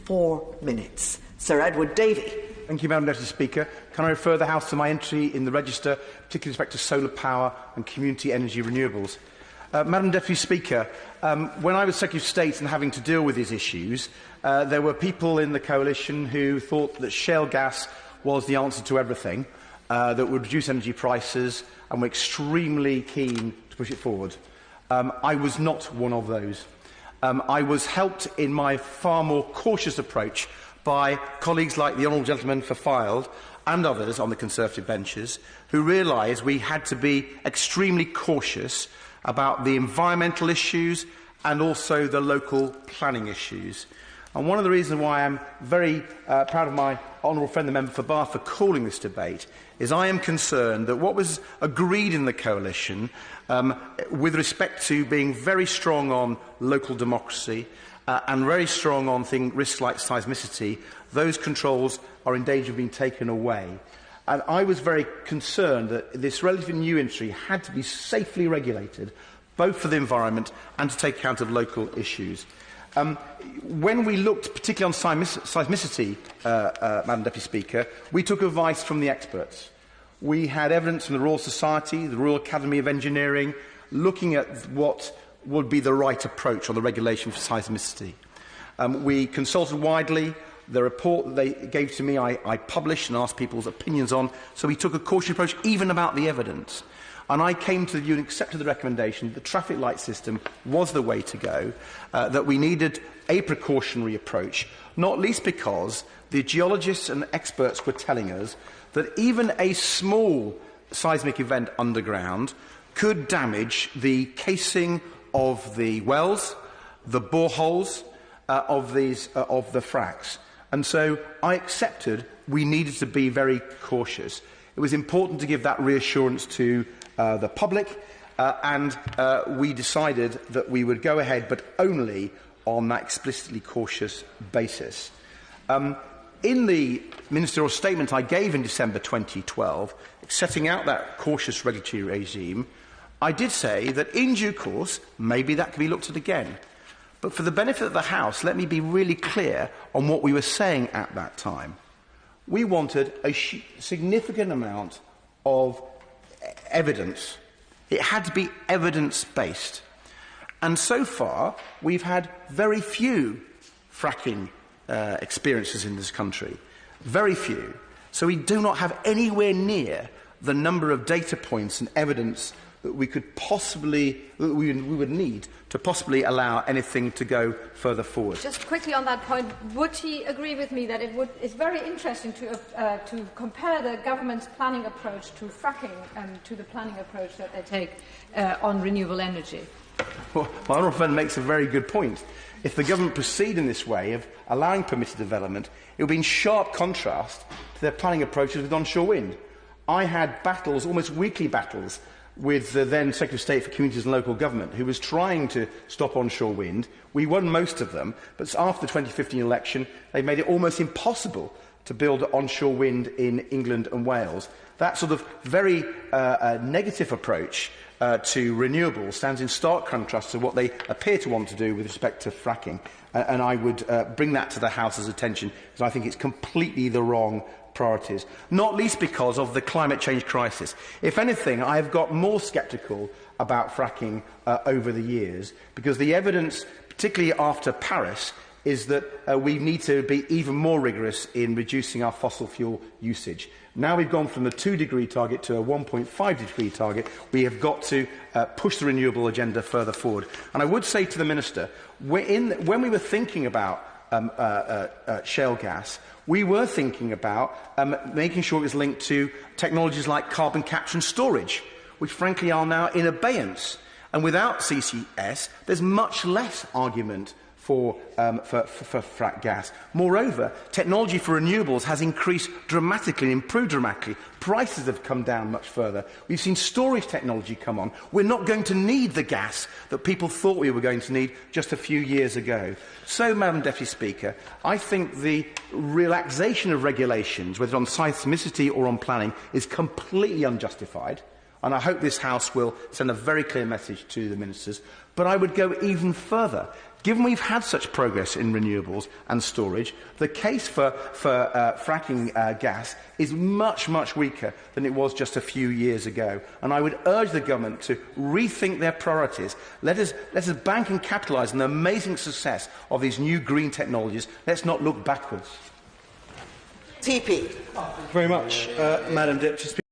4 minutes. Sir Edward Davey. Thank you, Madam Deputy Speaker. Can I refer the House to my entry in the Register, particularly with respect to solar power and community energy renewables? Madam Deputy Speaker, when I was Secretary of State and having to deal with these issues, there were people in the coalition who thought that shale gas was the answer to everything, that would reduce energy prices, and were extremely keen to push it forward. I was not one of those. I was helped in my far more cautious approach by colleagues like the Honourable Gentleman for Fylde and others on the Conservative benches who realised we had to be extremely cautious about the environmental issues and also the local planning issues. And one of the reasons why I am very proud of my honourable friend, the member for Bath, for calling this debate is I am concerned that what was agreed in the coalition with respect to being very strong on local democracy and very strong on risks like seismicity, those controls are in danger of being taken away. And I was very concerned that this relatively new industry had to be safely regulated, both for the environment and to take account of local issues. When we looked particularly on seismicity, Madam Deputy Speaker, we took advice from the experts. We had evidence from the Royal Society, the Royal Academy of Engineering, looking at what would be the right approach on the regulation for seismicity. We consulted widely. The report that they gave to me, I published and asked people's opinions on, so we took a cautious approach even about the evidence. And I came to the view and accepted the recommendation that the traffic light system was the way to go, that we needed a precautionary approach, not least because the geologists and experts were telling us that even a small seismic event underground could damage the casing of the wells, the boreholes, of the fracs. And so I accepted we needed to be very cautious. It was important to give that reassurance to the public, and we decided that we would go ahead, but only on that explicitly cautious basis. In the ministerial statement I gave in December 2012, setting out that cautious regulatory regime, I did say that in due course, maybe that could be looked at again. But for the benefit of the House, let me be really clear on what we were saying at that time. We wanted a significant amount of evidence. It had to be evidence-based. And so far, we've had very few fracking experiences in this country. Very few. So we do not have anywhere near the number of data points and evidence that we could possibly, that we would need to possibly allow anything to go further forward. Just quickly on that point, would he agree with me that it's very interesting to compare the government's planning approach to fracking and to the planning approach that they take on renewable energy? Well, my honourable friend makes a very good point. If the government proceed in this way of allowing permitted development, it will be in sharp contrast to their planning approaches with onshore wind. I had battles, almost weekly battles, with the then Secretary of State for Communities and Local Government, who was trying to stop onshore wind. We won most of them, but after the 2015 election, they made it almost impossible to build onshore wind in England and Wales. That sort of very negative approach to renewables stands in stark contrast to what they appear to want to do with respect to fracking. And I would bring that to the House's attention, because I think it's completely the wrong priorities, not least because of the climate change crisis. If anything, I have got more sceptical about fracking over the years, because the evidence, particularly after Paris, is that we need to be even more rigorous in reducing our fossil fuel usage. Now we've gone from the 2-degree target to a 1.5-degree target. We have got to push the renewable agenda further forward. And I would say to the Minister, when we were thinking about shale gas, we were thinking about making sure it was linked to technologies like carbon capture and storage, which frankly are now in abeyance. And without CCS, there's much less argument for frack gas. Moreover, technology for renewables has increased dramatically, improved dramatically. Prices have come down much further. We've seen storage technology come on. We're not going to need the gas that people thought we were going to need just a few years ago. So, Madam Deputy Speaker, I think the relaxation of regulations, whether on seismicity or on planning, is completely unjustified. And I hope this House will send a very clear message to the ministers. But I would go even further. Given we've had such progress in renewables and storage, the case for fracking gas is much, much weaker than it was just a few years ago. And I would urge the government to rethink their priorities. Let us bank and capitalise on the amazing success of these new green technologies. Let's not look backwards. TP. Thank you very much, Madam Deputy Speaker.